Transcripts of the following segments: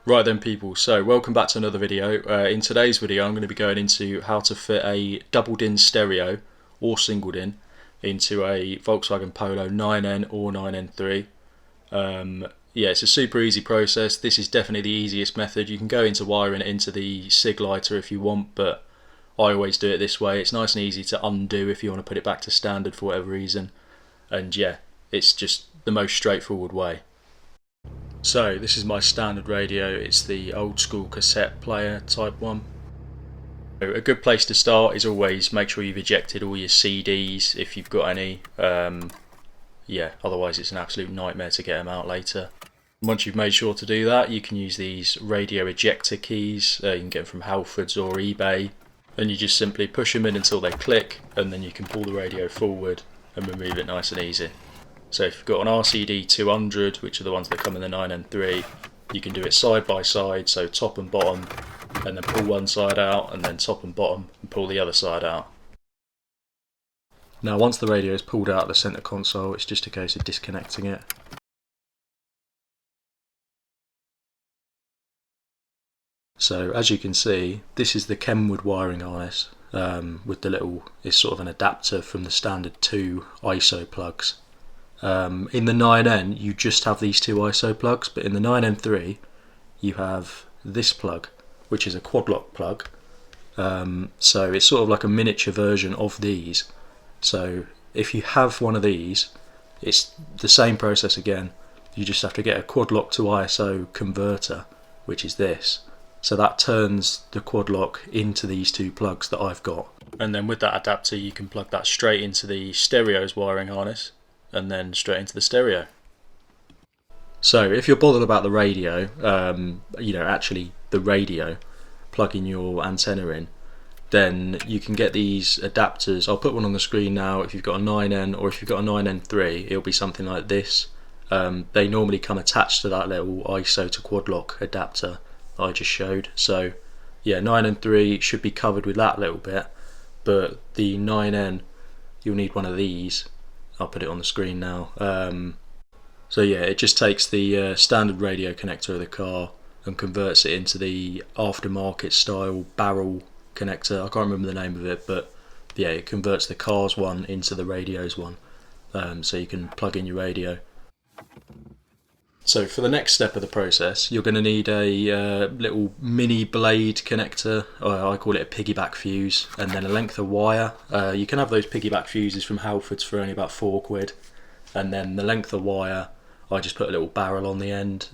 Right then people, so welcome back to another video. In today's video I'm going to be going into how to fit a double DIN stereo or single DIN into a Volkswagen Polo 9N or 9N3. Yeah, it's a super easy process. This is definitely the easiest method. You can go into wiring it into the SIG lighter if you want, but I always do it this way. It's nice and easy to undo if you want to put it back to standard for whatever reason. And yeah, it's just the most straightforward way. So this is my standard radio. It's the old school cassette player type one. So a good place to start is always make sure you've ejected all your CDs if you've got any. Yeah, otherwise it's an absolute nightmare to get them out later. Once you've made sure to do that, you can use these radio ejector keys. You can get them from Halfords or eBay, and you just simply push them in until they click, and then you can pull the radio forward and remove it nice and easy. So if you've got an RCD 200, which are the ones that come in the 9N3, you can do it side by side, so top and bottom, and then pull one side out, and then top and bottom, and pull the other side out. Now once the radio is pulled out of the centre console, it's just a case of disconnecting it. So as you can see, this is the Kenwood wiring harness with the little, it's sort of an adapter from the standard two ISO plugs. In the 9N you just have these two ISO plugs, but in the 9N3 you have this plug, which is a quad lock plug. So it's sort of like a miniature version of these. So if you have one of these, it's the same process again. You just have to get a quad lock to ISO converter, which is this. So that turns the quad lock into these two plugs that I've got. And then with that adapter you can plug that straight into the stereo's wiring harness, and then straight into the stereo. So if you're bothered about the radio, actually the radio, plugging your antenna in, then you can get these adapters. I'll put one on the screen now. If you've got a 9N or if you've got a 9N3, it'll be something like this. They normally come attached to that little ISO to quad lock adapter that I just showed. So yeah, 9N3 should be covered with that little bit, but the 9N, you'll need one of these. I'll put it on the screen now. So yeah, it just takes the standard radio connector of the car and converts it into the aftermarket style barrel connector. I can't remember the name of it, but yeah, it converts the car's one into the radio's one, so you can plug in your radio. So for the next step of the process, you're going to need a little mini blade connector, or I call it a piggyback fuse, and then a length of wire. You can have those piggyback fuses from Halfords for only about £4, and then the length of wire, I just put a little barrel on the end.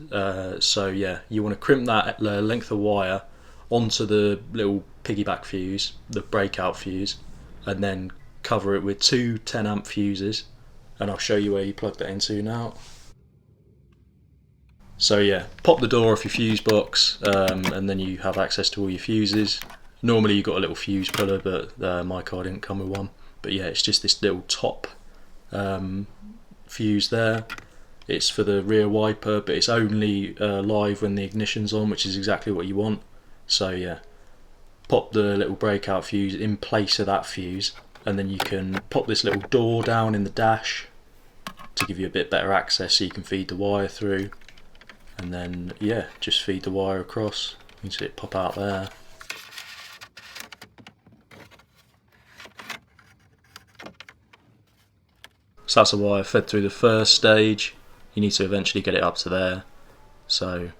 So yeah, you want to crimp that length of wire onto the little piggyback fuse, the breakout fuse, and then cover it with two 10 amp fuses, and I'll show you where you plug that into now. So yeah, pop the door off your fuse box, and then you have access to all your fuses. Normally you've got a little fuse puller, but my car didn't come with one. But yeah, it's just this little top fuse there. It's for the rear wiper, but it's only live when the ignition's on, which is exactly what you want. So yeah, pop the little breakout fuse in place of that fuse, and then you can pop this little door down in the dash to give you a bit better access so you can feed the wire through. And then yeah, just feed the wire across. You can see it pop out there. So that's the wire fed through the first stage. You need to eventually get it up to there. So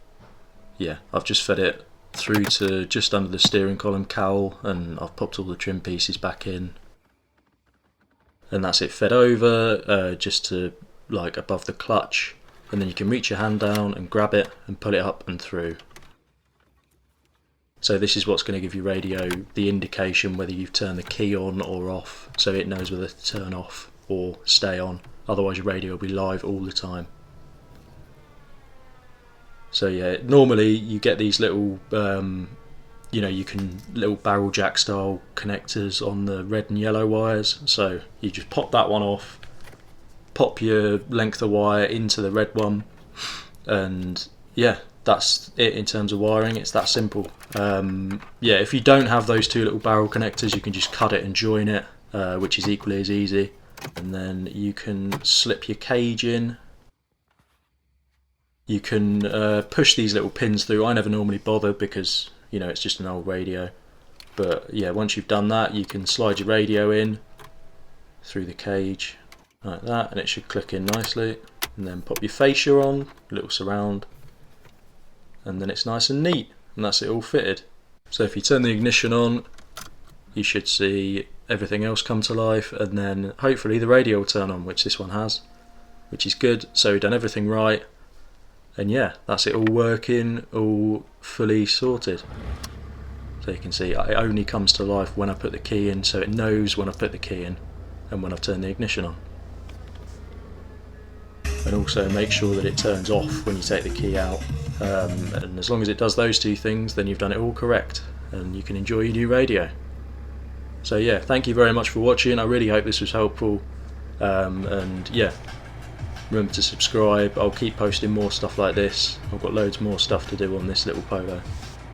yeah, I've just fed it through to just under the steering column cowl, and I've popped all the trim pieces back in. And that's it fed over just to like above the clutch. And then you can reach your hand down and grab it and pull it up and through. So this is what's going to give your radio the indication whether you've turned the key on or off, so it knows whether to turn off or stay on. Otherwise your radio will be live all the time. So yeah, normally you get these little little barrel jack style connectors on the red and yellow wires. So you just pop that one off, pop your length of wire into the red one, and yeah, that's it in terms of wiring. It's that simple. Yeah, if you don't have those two little barrel connectors, you can just cut it and join it, which is equally as easy. And then you can slip your cage in, You can push these little pins through. I never normally bother because, you know, it's just an old radio. But yeah, once you've done that, you can slide your radio in through the cage like that, and it should click in nicely. And then pop your fascia on, a little surround, and then it's nice and neat, and that's it all fitted. So if you turn the ignition on, you should see everything else come to life, and then hopefully the radio will turn on, which this one has, which is good. So we've done everything right, and yeah, that's it all working, all fully sorted. So you can see it only comes to life when I put the key in, so it knows when I put the key in and when I've turned the ignition on. And also make sure that it turns off when you take the key out, and as long as it does those two things, then you've done it all correct and you can enjoy your new radio. So yeah, thank you very much for watching. I really hope this was helpful, and yeah, remember to subscribe. I'll keep posting more stuff like this. I've got loads more stuff to do on this little Polo.